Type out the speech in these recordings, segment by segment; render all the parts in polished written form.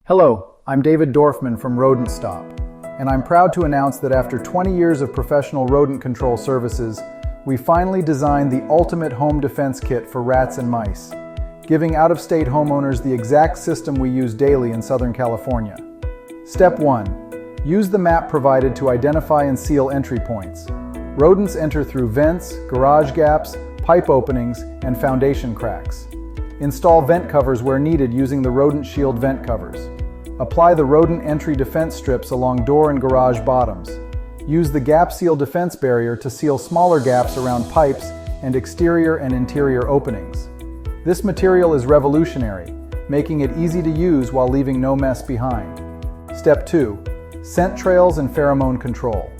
Hello, I'm David Dorfman from Rodents Stop, and I'm proud to announce that after 20 years of professional rodent control services, we finally designed the ultimate home defense kit for rats and mice, giving out-of-state homeowners the exact system we use daily in Southern California. Step 1. Use the map provided to identify and seal entry points. Rodents enter through vents, garage gaps, pipe openings, and foundation cracks. Install vent covers where needed using the Rodent Shield vent covers. Apply the rodent entry defense strips along door and garage bottoms. Use the gap seal defense barrier to seal smaller gaps around pipes and exterior and interior openings. This material is revolutionary, making it easy to use while leaving no mess behind. Step 2. Scent trails and pheromone control.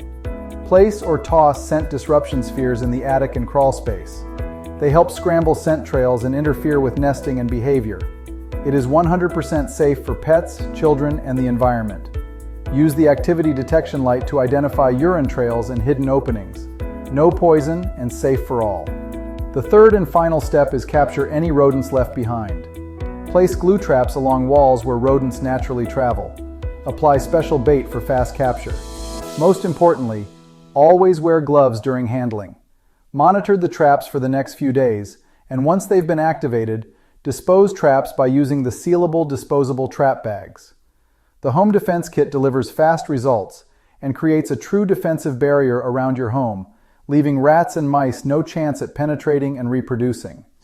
Place or toss scent disruption spheres in the attic and crawl space. They help scramble scent trails and interfere with nesting and behavior. It is 100% safe for pets, children, and the environment. Use the activity detection light to identify urine trails and hidden openings. No poison and safe for all. The third and final step is capture any rodents left behind. Place glue traps along walls where rodents naturally travel. Apply special bait for fast capture. Most importantly, always wear gloves during handling. Monitor the traps for the next few days, and once they've been activated, dispose traps by using the sealable disposable trap bags. The Home Defense Kit delivers fast results and creates a true defensive barrier around your home, leaving rats and mice no chance at penetrating and reproducing.